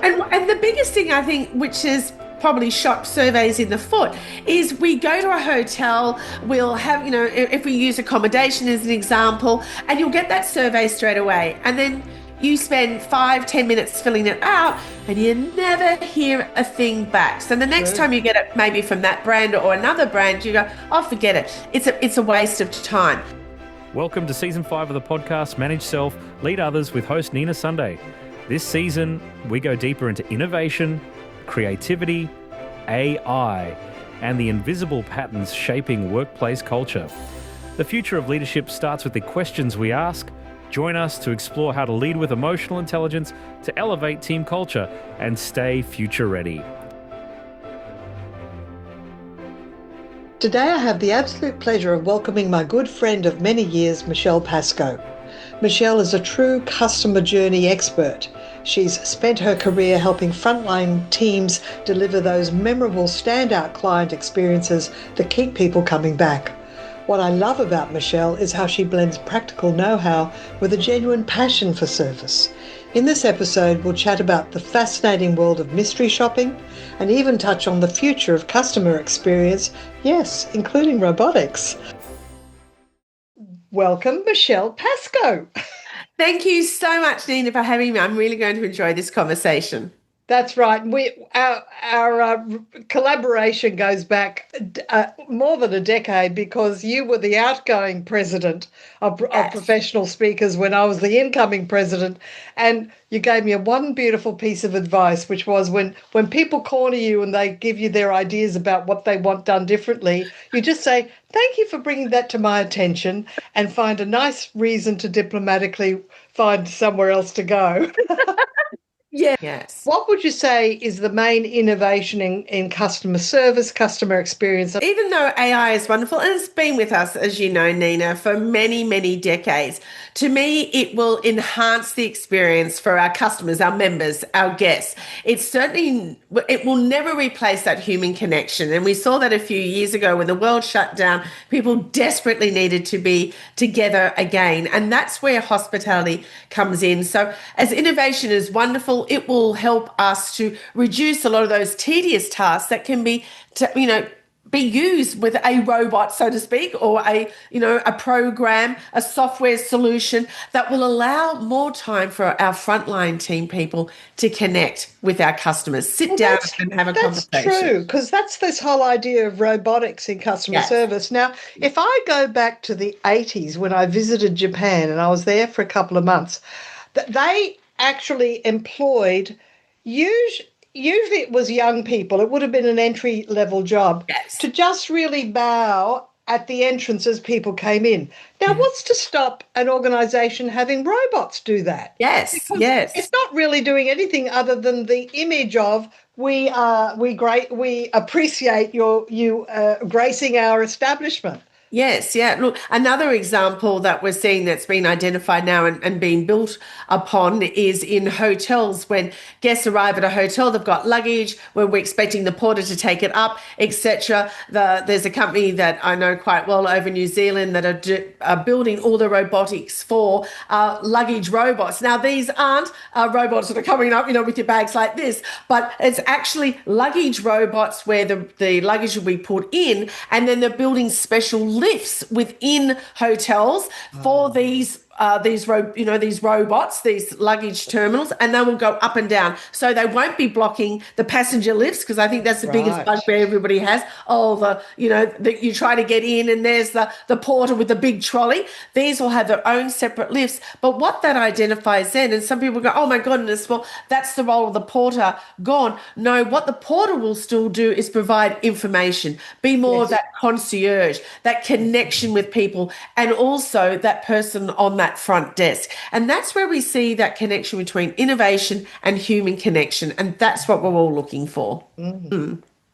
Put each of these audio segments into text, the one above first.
And the biggest thing I think, which is probably shot surveys in the foot, is we go to a hotel, we'll have, if we use accommodation as an example, and you'll get that survey straight away. And then you spend 5-10 minutes filling it out and you never hear a thing back. So the next time you get it, maybe from that brand or another brand, you go, oh, forget it. It's a waste of time. Welcome to Season 5 of the podcast, Manage Self, Lead Others with host Nina Sunday. This season, we go deeper into innovation, creativity, AI, and the invisible patterns shaping workplace culture. The future of leadership starts with the questions we ask. Join us to explore how to lead with emotional intelligence to elevate team culture and stay future ready. Today I have the absolute pleasure of welcoming my good friend of many years, Michelle Pascoe. Michelle is a true customer journey expert. She's spent her career helping frontline teams deliver those memorable standout client experiences that keep people coming back. What I love about Michelle is how she blends practical know-how with a genuine passion for service. In this episode, we'll chat about the fascinating world of mystery shopping and even touch on the future of customer experience, yes, including robotics. Welcome, Michelle Pascoe. Thank you so much, Nina, for having me. I'm really going to enjoy this conversation. That's right. Our collaboration goes back more than a decade because you were the outgoing president of professional speakers when I was the incoming president, and you gave me one beautiful piece of advice, which was when people corner you and they give you their ideas about what they want done differently, you just say, thank you for bringing that to my attention, and find a nice reason to diplomatically find somewhere else to go. Yes. What would you say is the main innovation in customer service, customer experience? Even though AI is wonderful, and it's been with us, as you know, Nina, for many, many decades, to me, it will enhance the experience for our customers, our members, our guests. It will never replace that human connection. And we saw that a few years ago when the world shut down, people desperately needed to be together again. And that's where hospitality comes in. So as innovation is wonderful, it will help us to reduce a lot of those tedious tasks that can be used with a robot, so to speak, or a program, a software solution that will allow more time for our frontline team people to connect with our customers, sit down and have a conversation. That's true, because that's this whole idea of robotics in customer service. Now, if I go back to the 80s when I visited Japan and I was there for a couple of months, they actually employed usually it was young people. It would have been an entry-level job to just really bow at the entrance as people came in. Now, what's to stop an organisation having robots do that? Yes. It's not really doing anything other than the image of we appreciate you gracing our establishment. Yes, yeah. Look, another example that we're seeing that's been identified now and being built upon is in hotels. When guests arrive at a hotel, they've got luggage, where we're expecting the porter to take it up, etc. There's a company that I know quite well over New Zealand that are building all the robotics for luggage robots. Now, these aren't robots that are coming up, with your bags like this, but it's actually luggage robots where the luggage will be put in, and then they're building special lifts within hotels for these robots, these luggage terminals, and they will go up and down. So they won't be blocking the passenger lifts, because I think that's the biggest bugbear everybody has. That you try to get in and there's the porter with the big trolley. These will have their own separate lifts. But what that identifies then, and some people go, oh my goodness, well, that's the role of the porter gone. No, what the porter will still do is provide information, be more of that concierge, that connection with people, and also that person on that front desk. And that's where we see that connection between innovation and human connection. And that's what we're all looking for.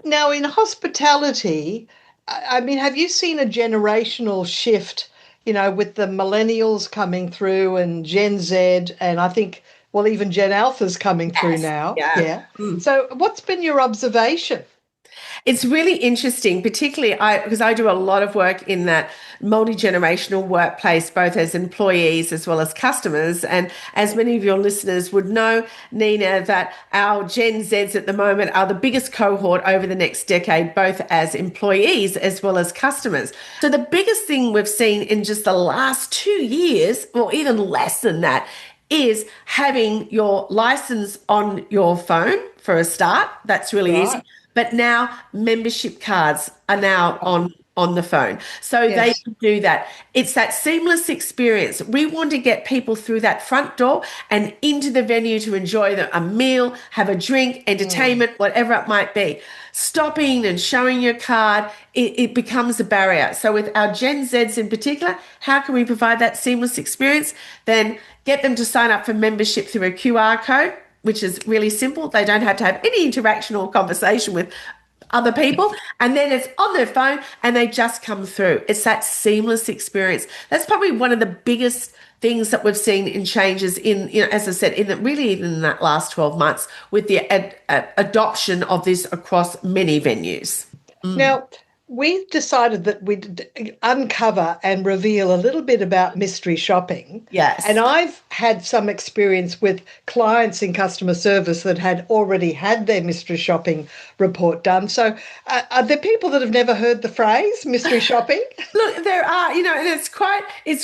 Now, in hospitality, I mean, have you seen a generational shift, with the millennials coming through and Gen Z, and I think, even Gen Alpha's coming through now. Yeah. So what's been your observation? It's really interesting, particularly because I do a lot of work in that multi-generational workplace, both as employees as well as customers. And as many of your listeners would know, Nina, that our Gen Zs at the moment are the biggest cohort over the next decade, both as employees as well as customers. So the biggest thing we've seen in just the last 2 years, or even less than that, is having your license on your phone for a start. That's really easy. Right. But now membership cards are now on the phone. So they Yes. can do that. It's that seamless experience. We want to get people through that front door and into the venue to enjoy a meal, have a drink, entertainment, whatever it might be. Stopping and showing your card, it becomes a barrier. So with our Gen Zs in particular, how can we provide that seamless experience? Then get them to sign up for membership through a QR code, which is really simple. They don't have to have any interaction or conversation with other people. And then it's on their phone and they just come through. It's that seamless experience. That's probably one of the biggest things that we've seen in changes in, as I said, really in that last 12 months with the adoption of this across many venues. Now, we decided that we'd uncover and reveal a little bit about mystery shopping. Yes. And I've had some experience with clients in customer service that had already had their mystery shopping report done. So are there people that have never heard the phrase mystery shopping? Look, there are, and it's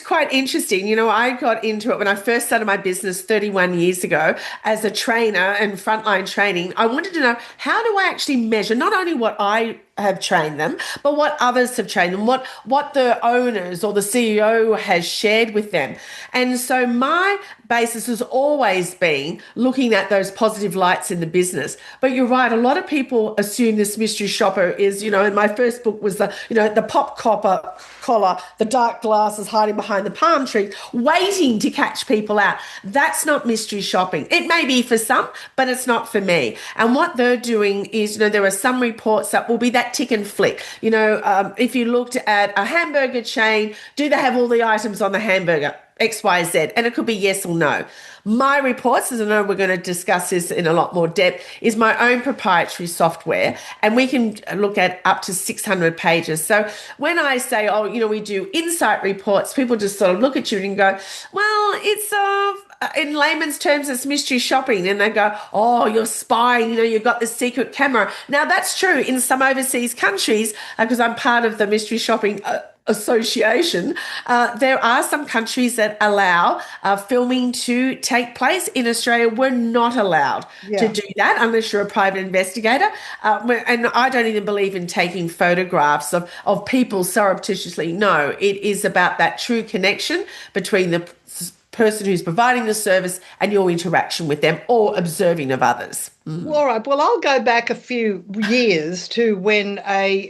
quite interesting. I got into it when I first started my business 31 years ago as a trainer and frontline training. I wanted to know, how do I actually measure not only what I have trained them, but what others have trained them, what the owners or the CEO has shared with them. And so my basis has always been looking at those positive lights in the business. But you're right, a lot of people assume this mystery shopper is, and my first book was the pop collar, the dark glasses hiding behind the palm tree, waiting to catch people out. That's not mystery shopping. It may be for some, but it's not for me. And what they're doing is, there are some reports that will be that tick and flick. If you looked at a hamburger chain, do they have all the items on the hamburger? X, Y, Z, and it could be yes or no. My reports, as I know we're going to discuss this in a lot more depth, is my own proprietary software, and we can look at up to 600 pages. So when I say, we do insight reports, people just sort of look at you and go, well, it's in layman's terms, it's mystery shopping. And they go, oh, you're spying, you've got this secret camera. Now, that's true in some overseas countries, because I'm part of the mystery shopping association. There are some countries that allow filming to take place. In Australia, we're not allowed to do that unless you're a private investigator. And I don't even believe in taking photographs of people surreptitiously. No, it is about that true connection between the person who's providing the service and your interaction with them or observing of others. All right. Well, I'll go back a few years to when a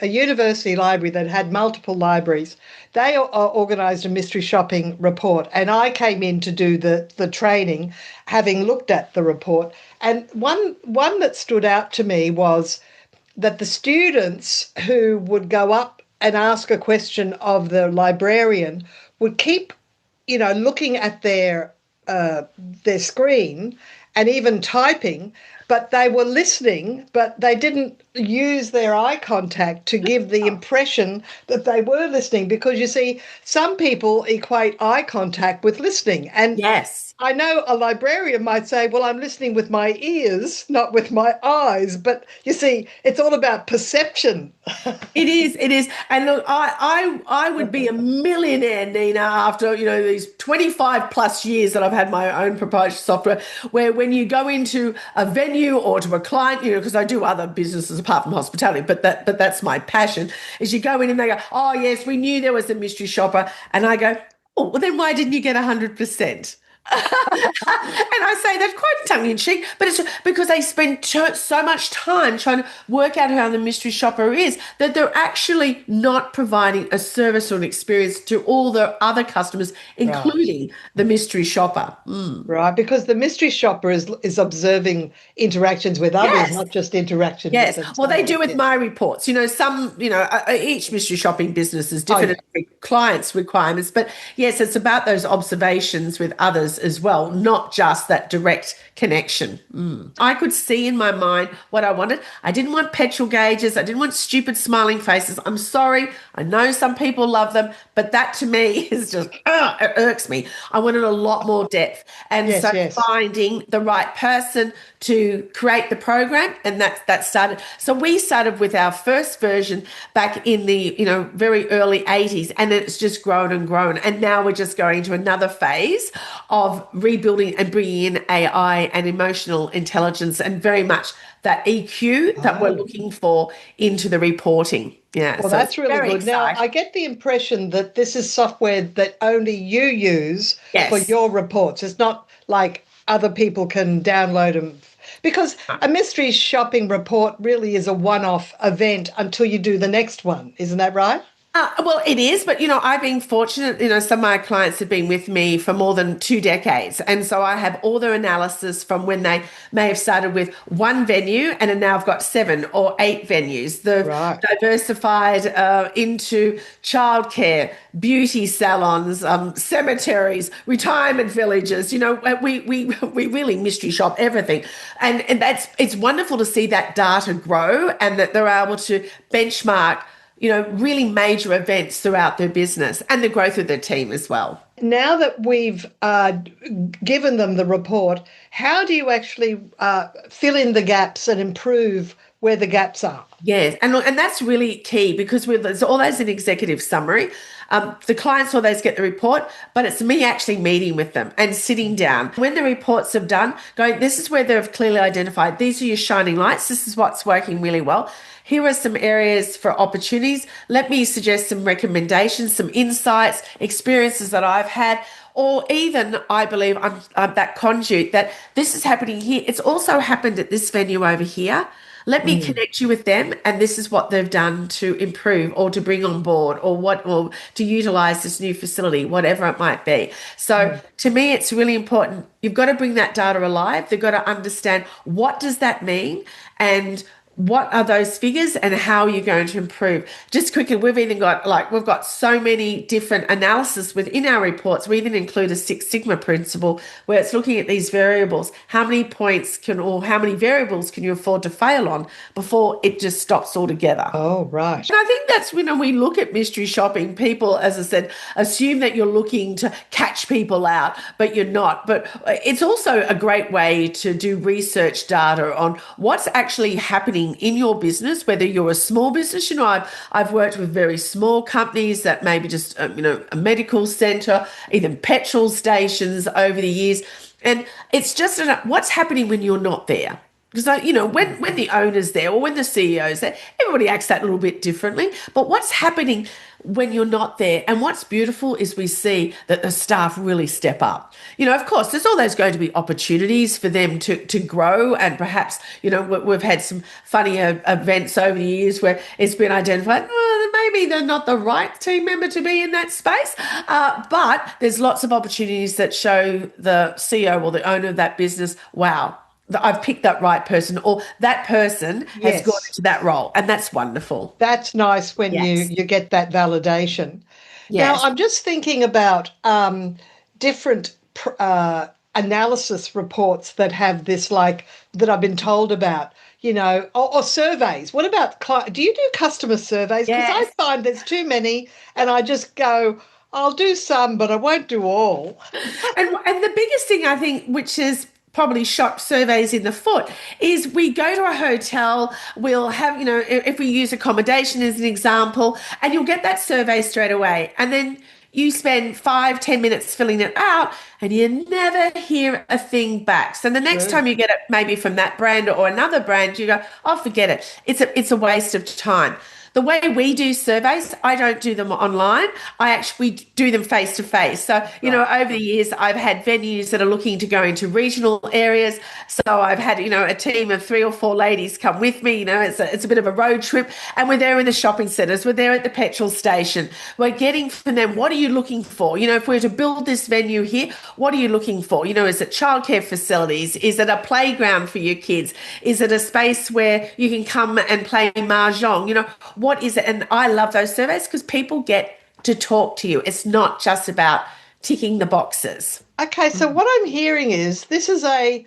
university library that had multiple libraries, they organised a mystery shopping report, and I came in to do the training, having looked at the report. And one that stood out to me was that the students who would go up and ask a question of the librarian would keep looking at their screen and even typing, but they were listening, but they didn't use their eye contact to give the impression that they were listening, because you see, some people equate eye contact with listening. And yes. I know a librarian might say, well, I'm listening with my ears, not with my eyes. But you see, it's all about perception. It is. And look, I would be a millionaire, Nina, after, these 25 plus years that I've had my own proprietary software, where when you go into a venue or to a client, because I do other businesses apart from hospitality, but that's my passion, is you go in and they go, oh, yes, we knew there was a mystery shopper. And I go, oh, well, then why didn't you get 100%? And I say that quite tongue-in-cheek, but it's because they spend so much time trying to work out who the mystery shopper is that they're actually not providing a service or an experience to all the other customers, including the mystery shopper. Right, because the mystery shopper is observing interactions with others, not just interactions with themselves. Well, they do with my reports. Some, each mystery shopping business is different clients' requirements, but yes, it's about those observations with others service as well, not just that direct connection. I could see in my mind what I wanted. I didn't want petrol gauges. I didn't want stupid smiling faces. I'm sorry. I know some people love them, but that to me is just, it irks me. I wanted a lot more depth. And Yes, so yes. finding the right person to create the program, and that started. So we started with our first version back in the, very early 80s, and it's just grown and grown. And now we're just going to another phase of rebuilding and bringing in AI and emotional intelligence and very much that EQ that we're looking for into the reporting. Yeah, Well, so it's that's really very good. Now, exciting. I get the impression that this is software that only you use for Yes. your reports. It's not like other people can download them. Because a mystery shopping report really is a one-off event until you do the next one. Isn't that right? Well, it is, but I've been fortunate. Some of my clients have been with me for more than 2 decades. And so I have all their analysis from when they may have started with one venue and have now got 7 or 8 venues. They've Right. diversified into childcare, beauty salons, cemeteries, retirement villages. We really mystery shop everything. And it's wonderful to see that data grow and that they're able to benchmark really major events throughout their business and the growth of their team as well. Now that we've given them the report, how do you actually fill in the gaps and improve where the gaps are? Yes, and that's really key because there's always an executive summary. The clients always get the report, but it's me actually meeting with them and sitting down. When the reports are done, going, this is where they've clearly identified, these are your shining lights, this is what's working really well. Here are some areas for opportunities. Let me suggest some recommendations, some insights, experiences that I've had, or even I believe I'm that conduit that this is happening here. It's also happened at this venue over here. Let me connect you with them, and this is what they've done to improve or to bring on board or to utilize this new facility, whatever it might be. So to me, it's really important. You've got to bring that data alive. They've got to understand what does that mean and what are those figures and how are you going to improve? Just quickly, we've got so many different analysis within our reports. We even include a Six Sigma principle where it's looking at these variables. How many how many variables can you afford to fail on before it just stops altogether? Oh, right. And I think that's when we look at mystery shopping, people, as I said, assume that you're looking to catch people out, but you're not. But it's also a great way to do research data on what's actually happening in your business, whether you're a small business. I've worked with very small companies that maybe just, a medical center, even petrol stations over the years. And it's just what's happening when you're not there. Because, when the owner's there or when the CEO's there, everybody acts that little bit differently. But what's happening when you're not there? And what's beautiful is we see that the staff really step up. Of course, there's always going to be opportunities for them to grow. And perhaps, we've had some funny events over the years where it's been identified, maybe they're not the right team member to be in that space. But there's lots of opportunities that show the CEO or the owner of that business, wow, I've picked that right person, or that person has gone into that role, and that's wonderful. That's nice when Yes. you get that validation. Now, Yes. I'm just thinking about different analysis reports that have this, like that I've been told about, or surveys. What about do you do customer surveys? Because I Yes. find there's too many, and I just go, I'll do some, but I won't do all. And the biggest thing I think, which is probably shot surveys in the foot, is we go to a hotel, we'll have, if we use accommodation as an example, and you'll get that survey straight away. And then you spend 5-10 minutes filling it out and you never hear a thing back. So the next time you get it, maybe from that brand or another brand, you go, oh, forget it. It's a waste of time. The way we do surveys, I don't do them online. I actually do them face to face. So, over the years, I've had venues that are looking to go into regional areas. So I've had, a team of 3 or 4 ladies come with me. It's a bit of a road trip, and we're there in the shopping centres. We're there at the petrol station. We're getting from them, what are you looking for? If we're to build this venue here, what are you looking for? Is it childcare facilities? Is it a playground for your kids? Is it a space where you can come and play mahjong? What is it? And I love those surveys because people get to talk to you. It's not just about ticking the boxes. Okay, so what I'm hearing is this is an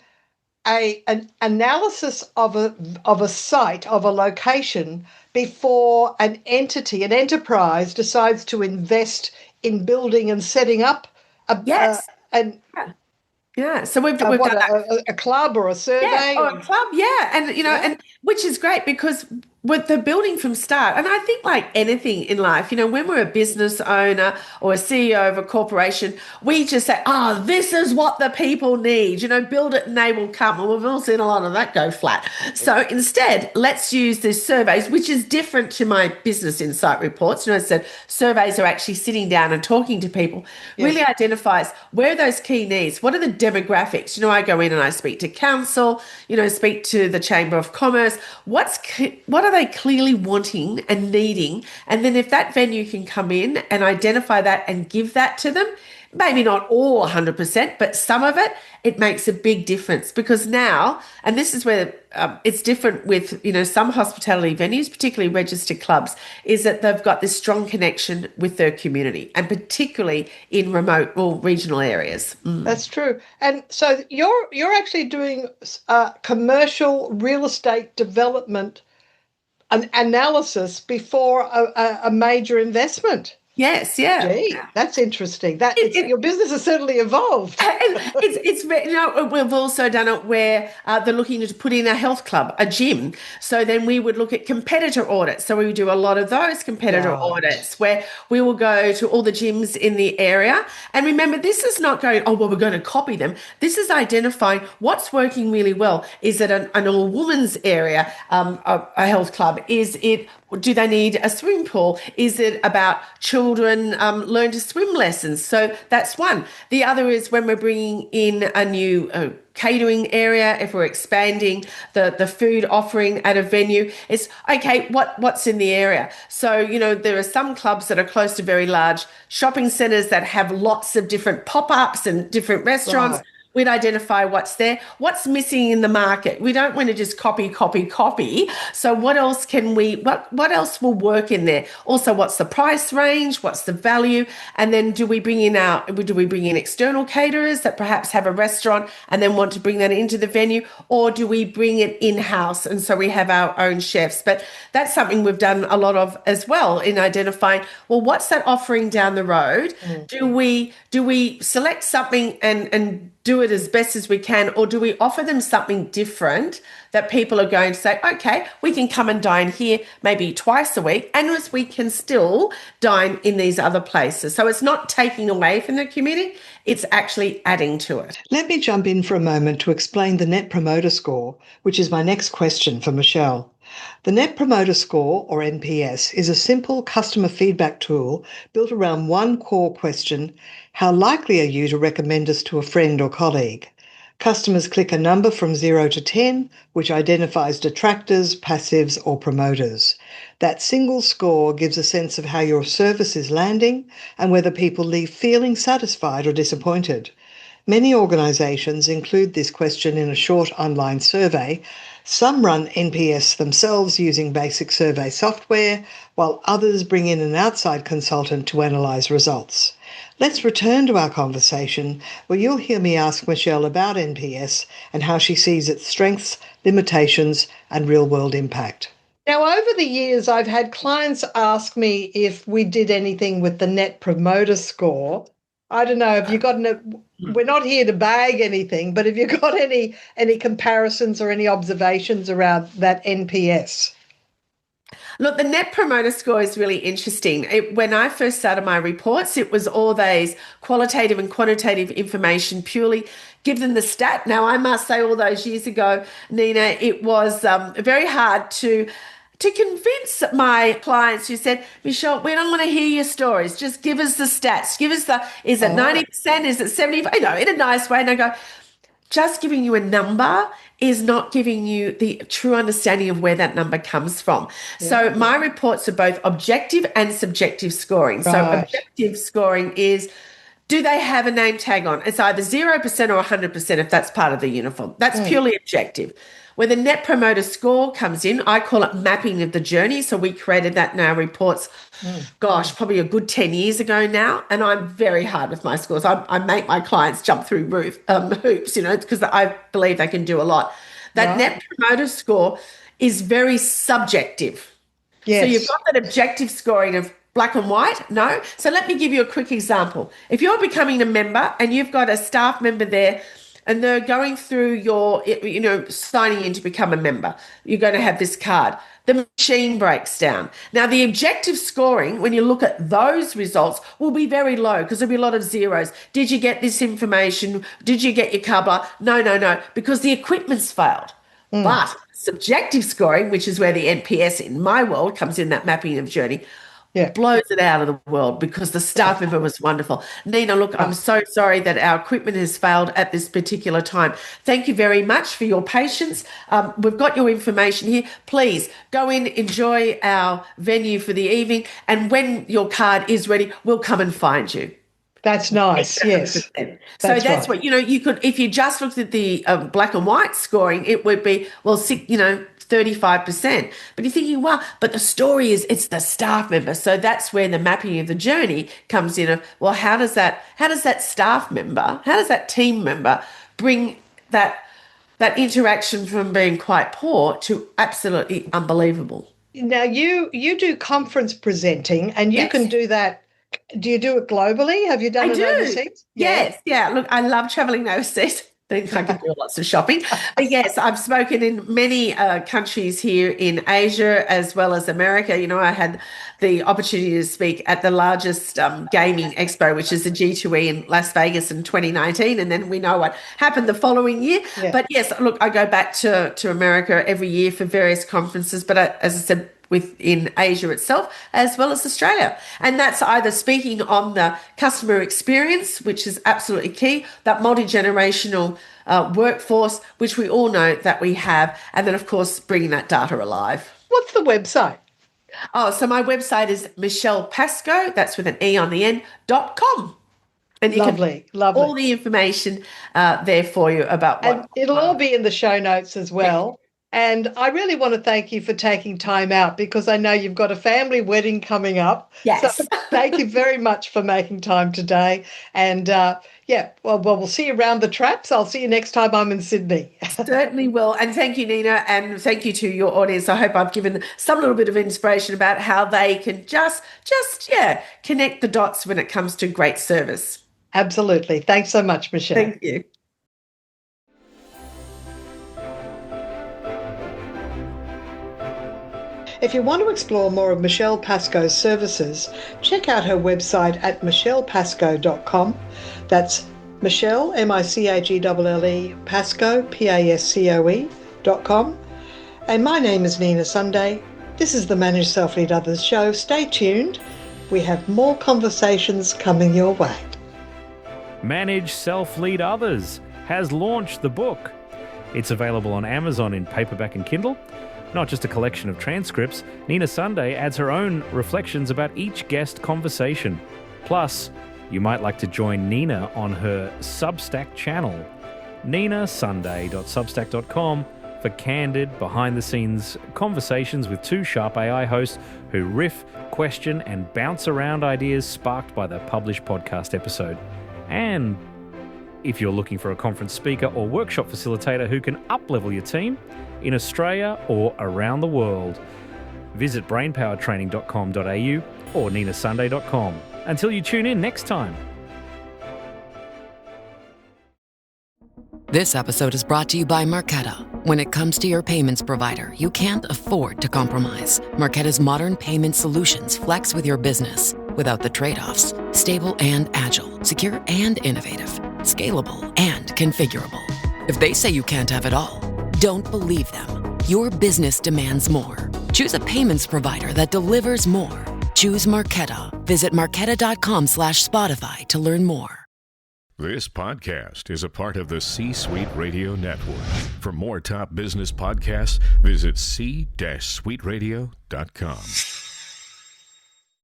analysis of a site, of a location before an entity, an enterprise decides to invest in building and setting up a, Yes. an Yeah. Yeah. So we've what done that. a club or a Yeah, survey or a or club, yeah, and yeah. and which is great because with the building from start, and I think like anything in life, when we're a business owner or a CEO of a corporation, we just say, "Oh, this is what the people need," build it and they will come. And we've all seen a lot of that go flat. So instead, let's use these surveys, which is different to my business insight reports. I said surveys are actually sitting down and talking to people, really Yes. identifies where are those key needs, what are the demographics. I go in and I speak to council, speak to the Chamber of Commerce. What are they clearly wanting and needing? And then if that venue can come in and identify that and give that to them, maybe not all 100%, but some of it, it makes a big difference because now, and this is where it's different with, some hospitality venues, particularly registered clubs, is that they've got this strong connection with their community and particularly in remote or regional areas. That's true. And so you're actually doing commercial real estate development an analysis before a major investment. Yes, yeah. Gee, that's interesting. That It, it's it, your business has certainly evolved. And we've also done it where they're looking to put in a health club, a gym. So then we would look at competitor audits. So we do a lot of those competitor Right. audits where we will go to all the gyms in the area. And remember, this is not going, oh, well, we're going to copy them. This is identifying what's working really well. Is it an all women's area, a health club? Do they need a swimming pool? Is it about children learn to swim lessons? So that's one. The other is when we're bringing in a new catering area, if we're expanding the food offering at a venue, it's okay, what's in the area? So, there are some clubs that are close to very large shopping centres that have lots of different pop-ups and different restaurants. Right. We'd identify what's there, what's missing in the market. We don't want to just copy, copy, copy. So what else what else will work in there? Also, what's the price range? What's the value? And then do we bring in external caterers that perhaps have a restaurant and then want to bring that into the venue? Or do we bring it in-house? And so we have our own chefs. But that's something we've done a lot of as well in identifying, well, what's that offering down the road? Mm. Do we select something and do it as best as we can, or do we offer them something different that people are going to say, okay, we can come and dine here maybe twice a week, and as we can still dine in these other places. So it's not taking away from the community, it's actually adding to it. Let me jump in for a moment to explain the Net Promoter Score, which is my next question for Michelle. The Net Promoter Score, or NPS, is a simple customer feedback tool built around one core question: how likely are you to recommend us to a friend or colleague? Customers click a number from 0 to 10, which identifies detractors, passives, or promoters. That single score gives a sense of how your service is landing and whether people leave feeling satisfied or disappointed. Many organisations include this question in a short online survey. Some run NPS themselves using basic survey software, while others bring in an outside consultant to analyse results. Let's return to our conversation where you'll hear me ask Michelle about NPS and how she sees its strengths, limitations, and real-world impact. Now, over the years, I've had clients ask me if we did anything with the Net Promoter Score. I don't know, have you got we're not here to bag anything, but have you got any comparisons or any observations around that NPS? Look, the Net Promoter Score is really interesting. When I first started my reports, it was all those qualitative and quantitative information, purely give them the stat. Now, I must say, all those years ago, Nina, it was very hard to convince my clients who said, Michelle, we don't want to hear your stories. Just give us the stats. Give us is it 90%? Is it 75%? In a nice way. And I go, just giving you a number is not giving you the true understanding of where that number comes from. Yeah. So my reports are both objective and subjective scoring. Right. So objective scoring is, do they have a name tag on? It's either 0% or 100% if that's part of the uniform. That's purely objective. Where the Net Promoter Score comes in, I call it mapping of the journey. So we created that in our reports, gosh, probably a good 10 years ago now. And I'm very hard with my scores. I make my clients jump through hoops, because I believe they can do a lot. That Right. Net Promoter Score is very subjective. So you've Yes. got that objective scoring of black and white? No. So let me give you a quick example. If you're becoming a member and you've got a staff member there and they're going through your, signing in to become a member, you're going to have this card. The machine breaks down. Now, the objective scoring, when you look at those results, will be very low because there'll be a lot of zeros. Did you get this information? Did you get your cover? No, because the equipment's failed. But subjective scoring, which is where the NPS in my world comes in, that mapping of journey, Yeah. blows it out of the world because the staff member was wonderful. Nina, look, I'm so sorry that our equipment has failed at this particular time. Thank you very much for your patience. We've got your information here. Please go in, enjoy our venue for the evening, and when your card is ready, we'll come and find you. That's nice. Yes. So that's right. what, you could, if you just looked at the black and white scoring, it would be, 35%. But you're thinking, wow, but the story is it's the staff member. So that's where the mapping of the journey comes in of, well, how does that staff member, how does that team member bring that interaction from being quite poor to absolutely unbelievable? Now you do conference presenting, and you Yes. can do that. Do you do it globally? Have you done I it do. overseas? Yes. Yeah. Look, I love traveling overseas. I think I can do lots of shopping. But yes, I've spoken in many countries here in Asia as well as America. I had the opportunity to speak at the largest gaming expo, which is the G2E in Las Vegas in 2019. And then we know what happened the following year. Yeah. But yes, look, I go back to America every year for various conferences. But as I said, within Asia itself, as well as Australia. And that's either speaking on the customer experience, which is absolutely key, that multi-generational workforce, which we all know that we have, and then, of course, bringing that data alive. What's the website? Oh, so my website is Michelle Pascoe, that's with an E on the end, .com. And you Lovely. can all the information there for you about what. And it'll all be in the show notes as well. And I really want to thank you for taking time out, because I know you've got a family wedding coming up. Yes. So thank you very much for making time today. And we'll see you around the traps. I'll see you next time I'm in Sydney. Certainly will. And thank you, Nina. And thank you to your audience. I hope I've given some little bit of inspiration about how they can just connect the dots when it comes to great service. Absolutely. Thanks so much, Michelle. Thank you. If you want to explore more of Michelle Pascoe's services, check out her website at michellepascoe.com. That's Michelle, Michelle, Pascoe, Pascoe.com. And my name is Nina Sunday. This is the Manage Self Lead Others show. Stay tuned. We have more conversations coming your way. Manage Self Lead Others has launched the book. It's available on Amazon in paperback and Kindle. Not just a collection of transcripts, Nina Sunday adds her own reflections about each guest conversation. Plus, you might like to join Nina on her Substack channel, ninasunday.substack.com, for candid, behind-the-scenes conversations with two sharp AI hosts who riff, question, and bounce around ideas sparked by the published podcast episode. And if you're looking for a conference speaker or workshop facilitator who can up-level your team in Australia or around the world, visit brainpowertraining.com.au or ninasunday.com. Until you tune in next time. This episode is brought to you by Marqeta. When it comes to your payments provider, you can't afford to compromise. Marqeta's modern payment solutions flex with your business without the trade-offs. Stable and agile, secure and innovative, scalable and configurable. If they say you can't have it all, don't believe them. Your business demands more. Choose a payments provider that delivers more. Choose Marqeta. Visit marqeta.com/Spotify to learn more. This podcast is a part of the C-Suite Radio Network. For more top business podcasts, visit c-suiteradio.com.